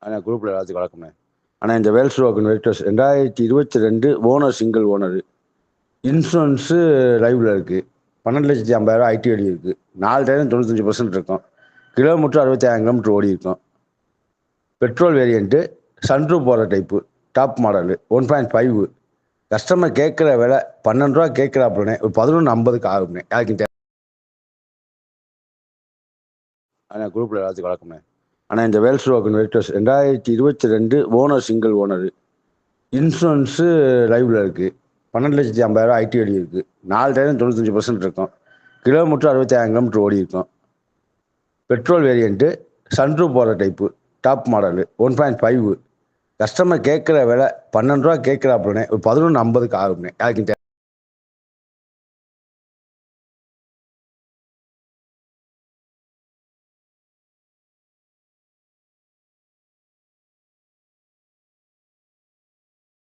ஆனால் குரூப்பில் எல்லாத்துக்கும் வழக்கம்ண்ணே. ஆனால் இந்த வேல்ஸ் ரோக்கன் Virtus 2022 owner single owner. Insurance லைவில் இருக்குது. 12,50,000 ஐடி வழி இருக்குது. 4 டயரும் 95% இருக்கும். கிலோமீட்டர் 65,000 கிலோமீட்டர் ஓடி இருக்கும். பெட்ரோல் வேரியண்ட்டு, சன்ரூப் போகிற டைப்பு, டாப் மாடலு, 1.5. கஸ்டமர் கேட்குற விலை 12 ரூபா கேட்குறாப்புலனே, ஒரு 11.50க்கு ஆகும்ண்ணே. யாருக்கு ஆனால் குரூப்பில் எல்லாத்துக்கும் வழக்கம்ண்ணே. ஆனால் இந்த வேல்ஸ் ரோக்கன் Virtus 2022 owner single owner. Insurance லைவில் இருக்குது. 12,50,000 ஐடி வழி இருக்குது. 4 டயரும் 95% இருக்கும். கிலோமீட்டர் 65,000 கிலோமீட்டர் ஓடி இருக்கும். பெட்ரோல் வேரியண்ட்டு, சன்ரூப் போகிற டைப்பு, டாப் மாடலு, 1.5. கஸ்டமர் கேட்குற விலை 12 ரூபா கேட்குறாப்புலனே, ஒரு 11.50க்கு ஆகும்ண்ணே. யாருக்கு